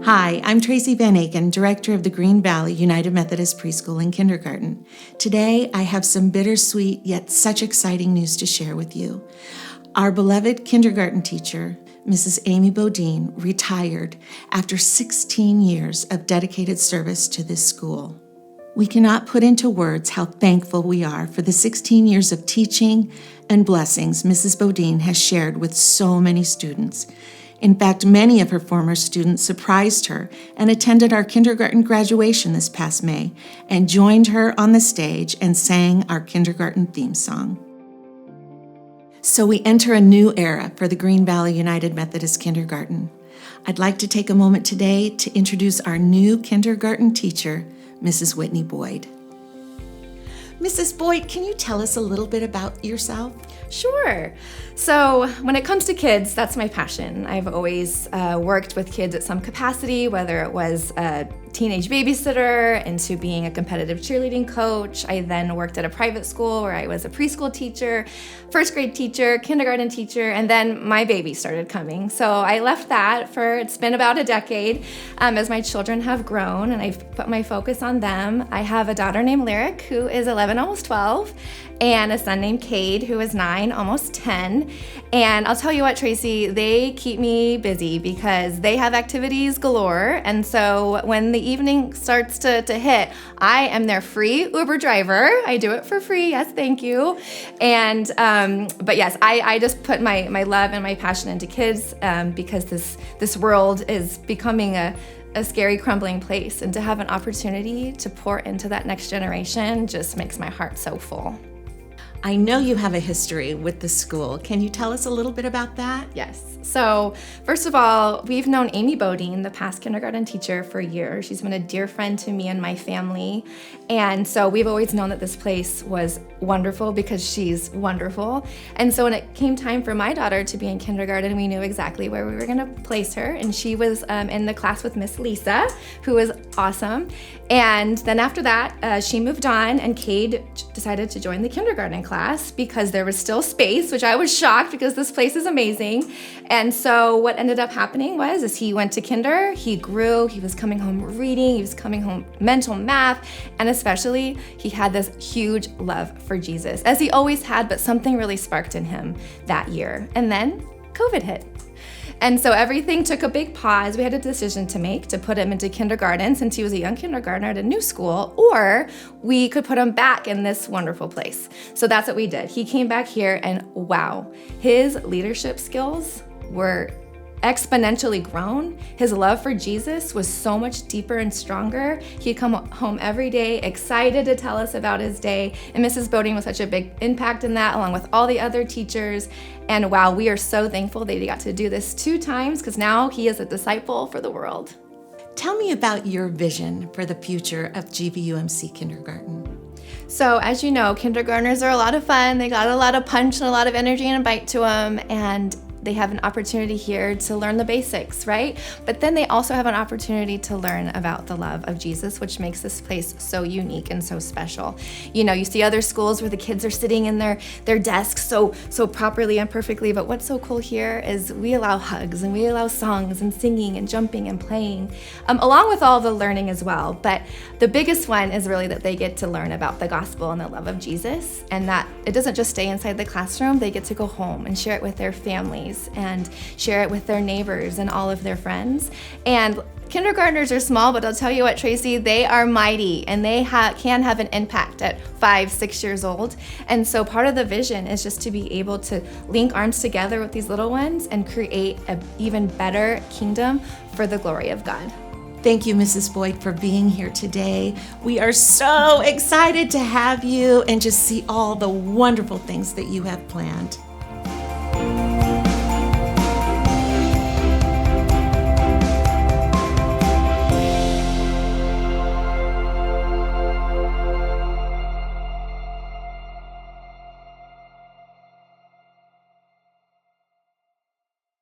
Hi, I'm Tracy Van Aken, Director of the Green Valley United Methodist Preschool and Kindergarten. Today, I have some bittersweet yet such exciting news to share with you. Our beloved kindergarten teacher, Mrs. Amy Bodine, retired after 16 years of dedicated service to this school. We cannot put into words how thankful we are for the 16 years of teaching and blessings Mrs. Bodine has shared with so many students. In fact, many of her former students surprised her and attended our kindergarten graduation this past May and joined her on the stage and sang our kindergarten theme song. So we enter a new era for the Green Valley United Methodist Kindergarten. I'd like to take a moment today to introduce our new kindergarten teacher, Mrs. Whitney Boyd. Mrs. Boyd, can you tell us a little bit about yourself? Sure. So when it comes to kids, that's my passion. I've always worked with kids at some capacity, whether it was a teenage babysitter into being a competitive cheerleading coach. I then worked at a private school where I was a preschool teacher, first grade teacher, kindergarten teacher, and then my baby started coming. So I left that it's been about a decade as my children have grown and I've put my focus on them. I have a daughter named Lyric who is 11, almost 12, and a son named Cade who is 9, almost 10. And I'll tell you what, Tracy, they keep me busy because they have activities galore. And so when the evening starts to hit, I am their free Uber driver. I do it for free. Yes, thank you. And but yes, I just put my love and my passion into kids because this world is becoming a scary, crumbling place. And to have an opportunity to pour into that next generation just makes my heart so full. I know you have a history with the school. Can you tell us a little bit about that? Yes. So first of all, we've known Amy Bodine, the past kindergarten teacher, for years. She's been a dear friend to me and my family. And so we've always known that this place was wonderful because she's wonderful. And so when it came time for my daughter to be in kindergarten, we knew exactly where we were going to place her. And she was in the class with Miss Lisa, who was awesome. And then after that, she moved on and Cade decided to join the kindergarten class because there was still space, which I was shocked because this place is amazing. And so what ended up happening was he went to kinder, he grew, he was coming home reading, he was coming home mental math, and especially he had this huge love for Jesus, as he always had, but something really sparked in him that year. And then COVID hit. And so everything took a big pause. We had a decision to make to put him into kindergarten since he was a young kindergartner at a new school, or we could put him back in this wonderful place. So that's what we did. He came back here and wow, his leadership skills were exponentially grown. His love for Jesus was so much deeper and stronger. He'd come home every day excited to tell us about his day. And Mrs. Bodine was such a big impact in that, along with all the other teachers. And wow, we are so thankful that he got to do this 2 times because now he is a disciple for the world. Tell me about your vision for the future of GVUMC Kindergarten. So as you know, kindergartners are a lot of fun. They got a lot of punch and a lot of energy and a bite to them. And they have an opportunity here to learn the basics, right? But then they also have an opportunity to learn about the love of Jesus, which makes this place so unique and so special. You know, you see other schools where the kids are sitting in their desks so properly and perfectly, but what's so cool here is we allow hugs and we allow songs and singing and jumping and playing, along with all the learning as well. But the biggest one is really that they get to learn about the gospel and the love of Jesus, and that it doesn't just stay inside the classroom. They get to go home and share it with their families and share it with their neighbors and all of their friends. And kindergartners are small, but I'll tell you what, Tracy, they are mighty and they can have an impact at 5, 6 years old. And so part of the vision is just to be able to link arms together with these little ones and create an even better kingdom for the glory of God. Thank you, Mrs. Boyd, for being here today. We are so excited to have you and just see all the wonderful things that you have planned.